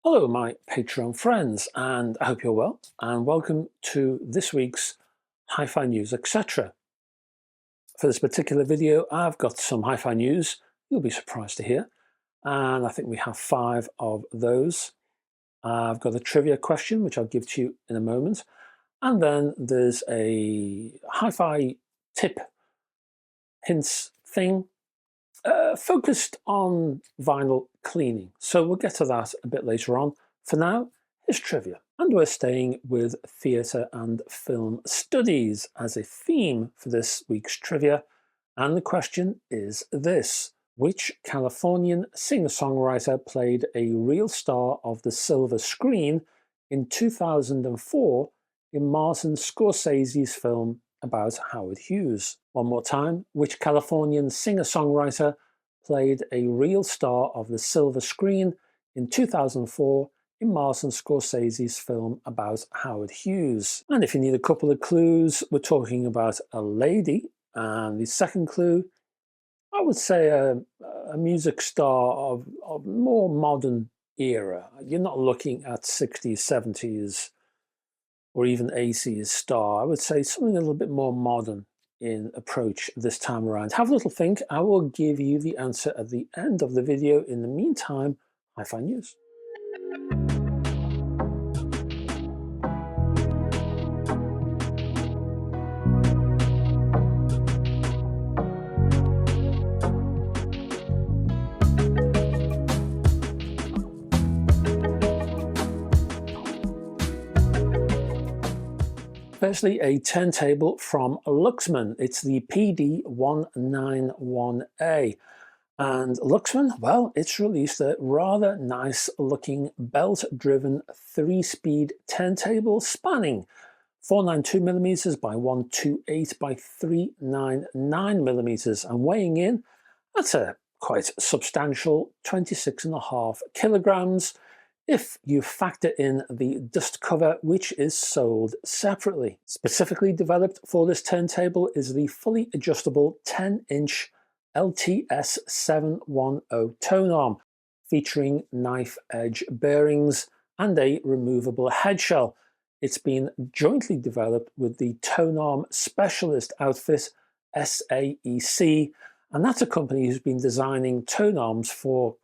Hello, my Patreon friends, and I hope you're well, and welcome to this week's HiFi News, etc. For this particular video, I've got some HiFi news you'll be surprised to hear, and I think we have 5 of those. I've got a trivia question, which I'll give to you in a moment, and then there's a HiFi tip hints thing focused on vinyl cleaning. So we'll get to that a bit later on. For now, here's trivia. And we're staying with theatre and film studies as a theme for this week's trivia. And the question is this: which Californian singer-songwriter played a real star of the silver screen in 2004 in Martin Scorsese's film about Howard Hughes? One more time, which Californian singer-songwriter played a real star of the silver screen in 2004 in Martin Scorsese's film about Howard Hughes? And if you need a couple of clues, we're talking about a lady. And the second clue, I would say a music star of more modern era. You're not looking at 60s, 70s, or even 80s star. I would say something a little bit more modern in approach this time around. Have a little think. I will give you the answer at the end of the video. In the meantime, HiFi News. Firstly, a turntable from Luxman. It's the PD191A. And Luxman, well, it's released a rather nice looking belt-driven 3-speed turntable spanning 492mm by 128 by 399mm and weighing in at a quite substantial 26.5 kilograms. If you factor in the dust cover, which is sold separately. Specifically developed for this turntable is the fully adjustable 10-inch LTS710 tone arm, featuring knife edge bearings and a removable head shell. It's been jointly developed with the tone arm specialist outfit SAEC, and that's a company who's been designing tone arms for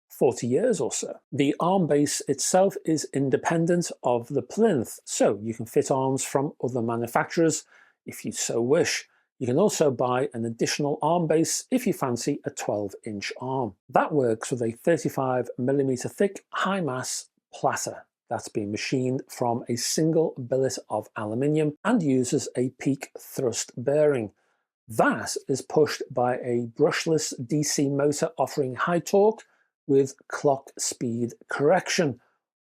40 years or so. The arm base itself is independent of the plinth, so you can fit arms from other manufacturers if you so wish. You can also buy an additional arm base if you fancy a 12-inch arm. That works with a 35mm thick high-mass platter that's been machined from a single billet of aluminium and uses a peak thrust bearing. That is pushed by a brushless DC motor offering high torque with clock speed correction.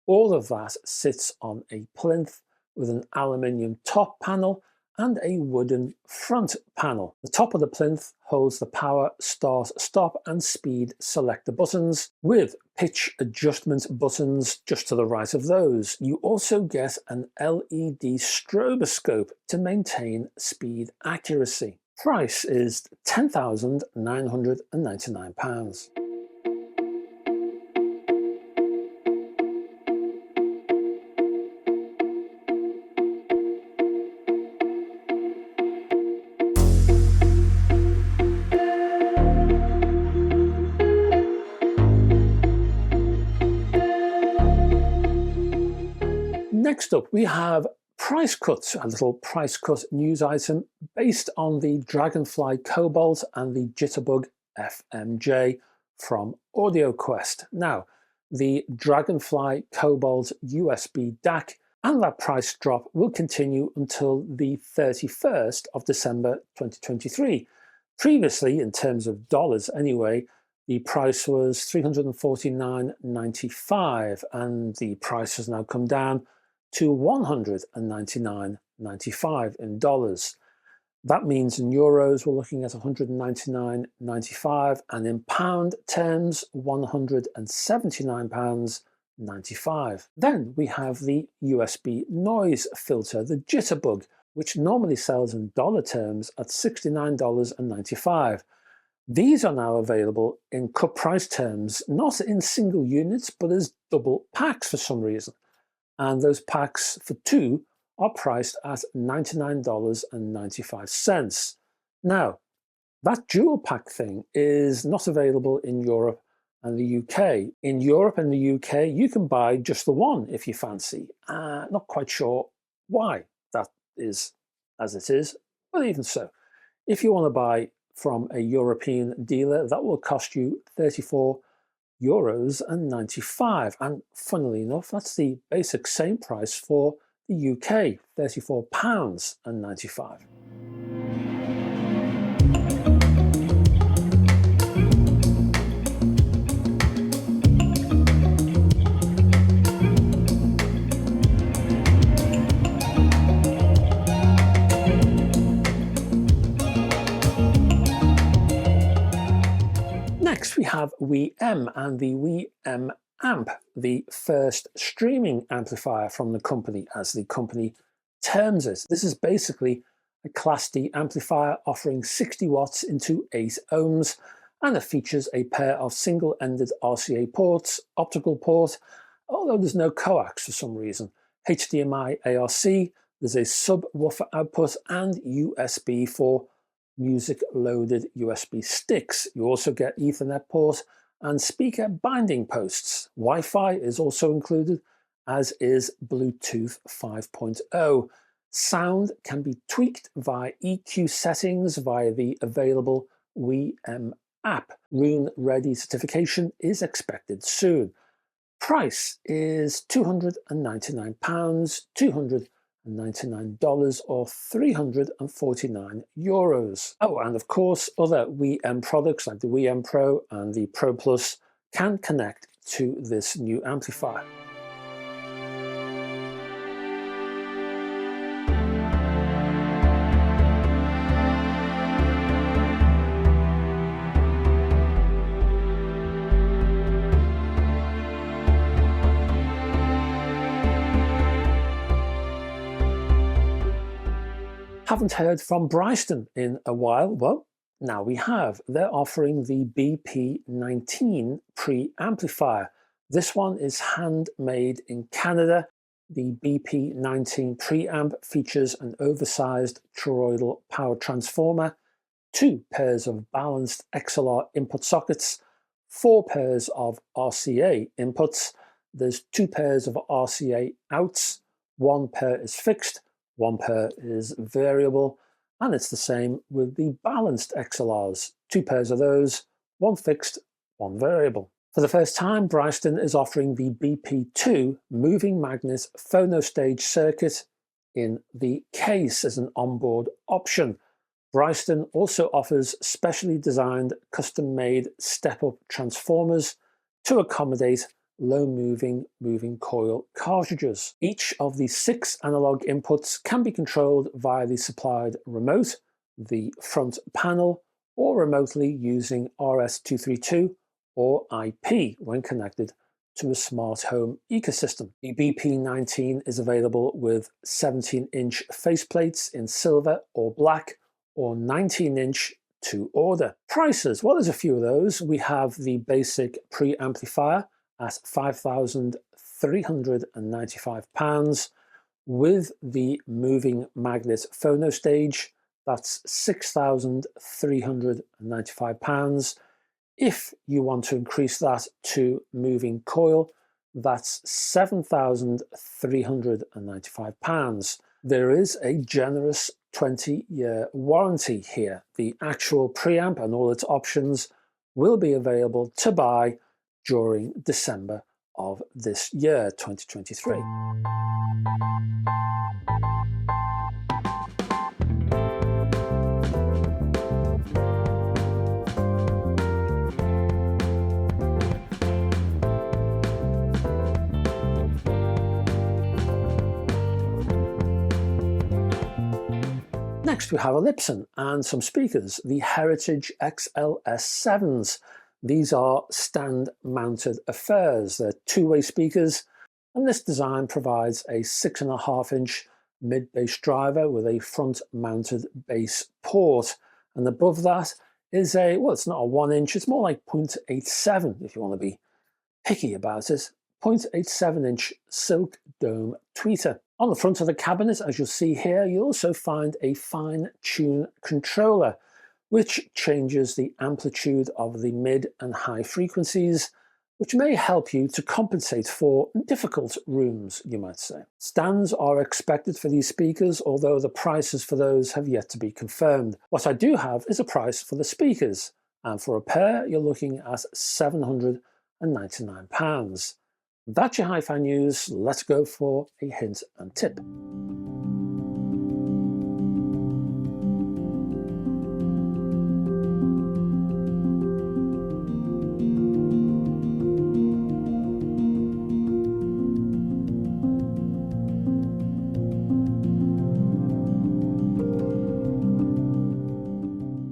All of that sits on a plinth with an aluminium top panel and a wooden front panel. The top of the plinth holds the power, start, stop and speed selector buttons with pitch adjustment buttons just to the right of those. You also get an LED stroboscope to maintain speed accuracy. Price is £10,999. Next up, we have price cuts, a little price cut news item based on the Dragonfly Cobalt and the Jitterbug FMJ from Audioquest. Now, the Dragonfly Cobalt USB DAC and that price drop will continue until the 31st of December 2023. Previously, in terms of dollars anyway, the price was $349.95 and the price has now come down to $199.95 in dollars. That means in euros we're looking at £199.95 and in pound terms £179.95. Then we have the USB noise filter, the Jitterbug, which normally sells in dollar terms at $69.95. These are now available in cut price terms, not in single units, but as double packs for some reason. And those packs for two are priced at $99.95. Now, that dual pack thing is not available in Europe and the UK. In Europe and the UK, you can buy just the one if you fancy. Not quite sure why that is as it is, but even so, if you want to buy from a European dealer, that will cost you €34.95. And funnily enough, that's the basic same price for the UK, £34.95. Next, we have WiiM and the WiiM amp, the first streaming amplifier from the company, as the company terms it. This is basically a Class D amplifier offering 60 watts into 8 ohms, and it features a pair of single-ended RCA ports, optical port, although there's no coax for some reason, HDMI ARC, there's a subwoofer output, and USB for music-loaded USB sticks. You also get Ethernet port and speaker binding posts. Wi-Fi is also included, as is Bluetooth 5.0. Sound can be tweaked via EQ settings via the available WiiM app. Room-ready certification is expected soon. Price is £299, $299 or €349. Oh, and of course, other WiiM products like the WiiM Pro and the Pro Plus can connect to this new amplifier. Haven't heard from Bryston in a while. Well, now we have. They're offering the BP19 preamplifier. This one is handmade in Canada. The BP19 preamp features an oversized toroidal power transformer, 2 pairs of balanced XLR input sockets, 4 pairs of RCA inputs. There's 2 pairs of RCA outs, 1 pair is fixed, 1 pair is variable, and it's the same with the balanced XLRs. 2 pairs of those, 1 fixed, 1 variable. For the first time, Bryston is offering the BP2 moving magnet phonostage circuit in the case as an onboard option. Bryston also offers specially designed custom-made step-up transformers to accommodate low-moving moving coil cartridges. Each of the 6 analog inputs can be controlled via the supplied remote, the front panel, or remotely using RS-232 or IP when connected to a smart home ecosystem. The BP19 is available with 17-inch faceplates in silver or black, or 19-inch to order. Prices, well, there's a few of those. We have the basic preamplifier at £5,395, with the moving magnet phonostage, that's £6,395. If you want to increase that to moving coil, that's £7,395. There is a generous 20-year warranty here. The actual preamp and all its options will be available to buy during December of this year, 2023. Next we have Elipson and some speakers, the Heritage XLS7s. These are stand-mounted affairs. They're two-way speakers, and this design provides a 6.5-inch mid-bass driver with a front-mounted bass port. And above that, is a, well, it's not a 1-inch, it's more like 0.87 if you want to be picky about it. 0.87-inch silk dome tweeter. On the front of the cabinet, as you'll see here, you'll also find a fine tune controller, which changes the amplitude of the mid and high frequencies, which may help you to compensate for difficult rooms, you might say. Stands are expected for these speakers, although the prices for those have yet to be confirmed. What I do have is a price for the speakers, and for a pair, you're looking at £799. That's your hi-fi news. Let's go for a hint and tip.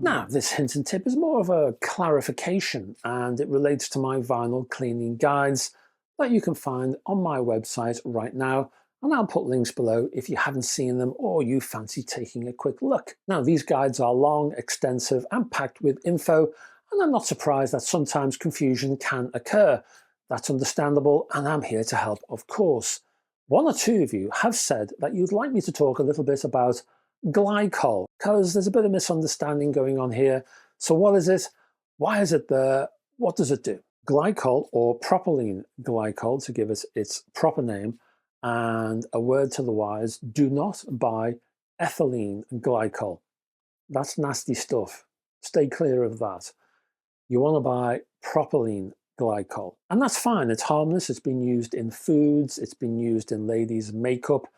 Now, this hint and tip is more of a clarification, and it relates to my vinyl cleaning guides that you can find on my website right now, and I'll put links below if you haven't seen them or you fancy taking a quick look. Now, these guides are long, extensive, and packed with info, and I'm not surprised that sometimes confusion can occur. That's understandable, and I'm here to help, of course. One or two of you have said that you'd like me to talk a little bit about glycol, because there's a bit of misunderstanding going on here. So what is it? Why is it there? What does it do? Glycol, or propylene glycol to give it its proper name, and a word to the wise, do not buy ethylene glycol. That's nasty stuff. Stay clear of that. You want to buy propylene glycol. And that's fine, it's harmless, it's been used in foods, it's been used in ladies' makeup,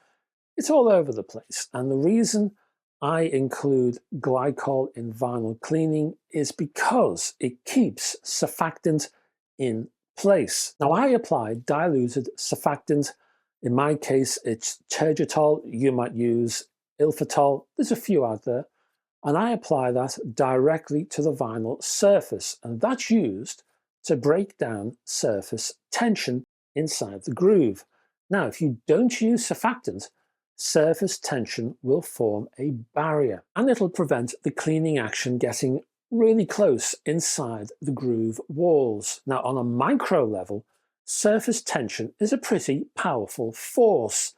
it's all over the place. And the reason I include glycol in vinyl cleaning is because it keeps surfactant in place. Now, I apply diluted surfactant. In my case, it's tergitol. You might use ilfitol. There's a few out there. And I apply that directly to the vinyl surface. And that's used to break down surface tension inside the groove. Now, if you don't use surfactant, surface tension will form a barrier, and it'll prevent the cleaning action getting really close inside the groove walls. Now, on a micro level, surface tension is a pretty powerful force.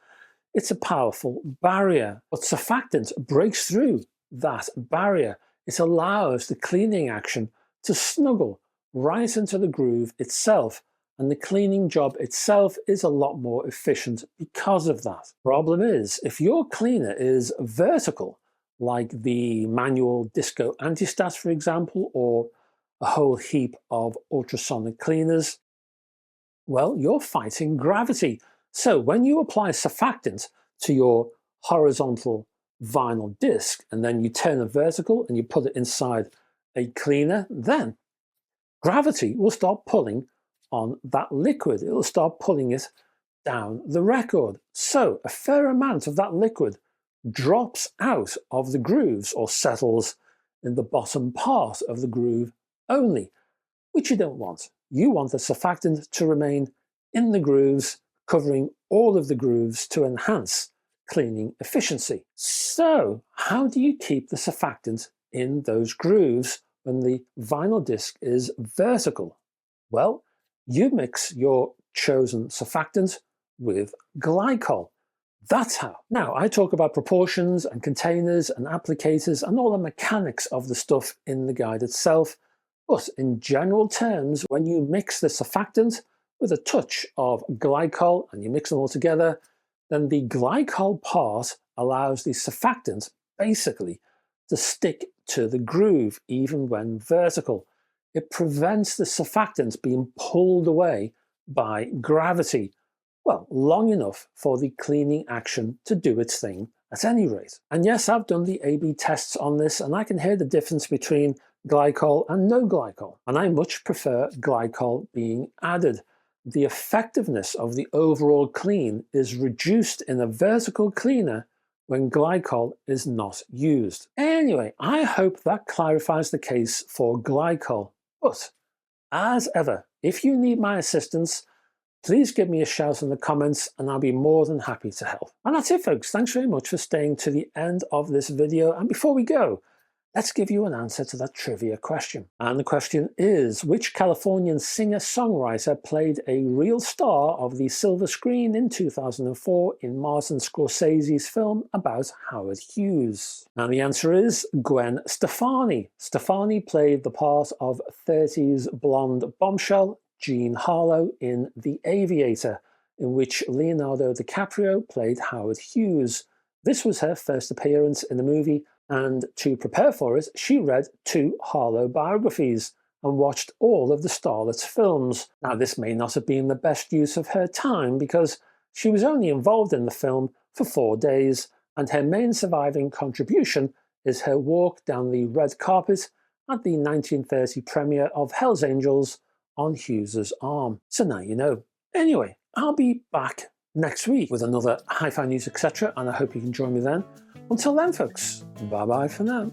It's a powerful barrier, but surfactant breaks through that barrier. It allows the cleaning action to snuggle right into the groove itself, and the cleaning job itself is a lot more efficient because of that. Problem is, if your cleaner is vertical, like the manual disco antistats, for example, or a whole heap of ultrasonic cleaners, well, you're fighting gravity. So when you apply surfactant to your horizontal vinyl disc, and then you turn it vertical and you put it inside a cleaner, then gravity will start pulling on that liquid. It will start pulling it down the record. So a fair amount of that liquid drops out of the grooves or settles in the bottom part of the groove only, which you don't want. You want the surfactant to remain in the grooves, covering all of the grooves to enhance cleaning efficiency. So how do you keep the surfactant in those grooves when the vinyl disc is vertical? Well, you mix your chosen surfactant with glycol. That's how. Now, I talk about proportions and containers and applicators and all the mechanics of the stuff in the guide itself. But in general terms, when you mix the surfactant with a touch of glycol and you mix them all together, then the glycol part allows the surfactant basically to stick to the groove even when vertical. It prevents the surfactant being pulled away by gravity, well, long enough for the cleaning action to do its thing at any rate. And yes, I've done the A/B tests on this, and I can hear the difference between glycol and no glycol, and I much prefer glycol being added. The effectiveness of the overall clean is reduced in a vertical cleaner when glycol is not used. Anyway, I hope that clarifies the case for glycol. But, as ever, if you need my assistance, please give me a shout in the comments and I'll be more than happy to help. And that's it, folks. Thanks very much for staying to the end of this video. And before we go, let's give you an answer to that trivia question. And the question is, which Californian singer-songwriter played a real star of the silver screen in 2004 in Martin Scorsese's film about Howard Hughes? And the answer is Gwen Stefani. Stefani played the part of 30s blonde bombshell Jean Harlow in The Aviator, in which Leonardo DiCaprio played Howard Hughes. This was her first appearance in the movie, and to prepare for it, she read 2 Harlow biographies and watched all of the starlet's films. Now, this may not have been the best use of her time because she was only involved in the film for 4 days, and her main surviving contribution is her walk down the red carpet at the 1930 premiere of Hell's Angels on Hughes's arm. So now you know. Anyway, I'll be back next week with another hi-fi news, etc., and I hope you can join me then. Until then, folks, bye-bye for now.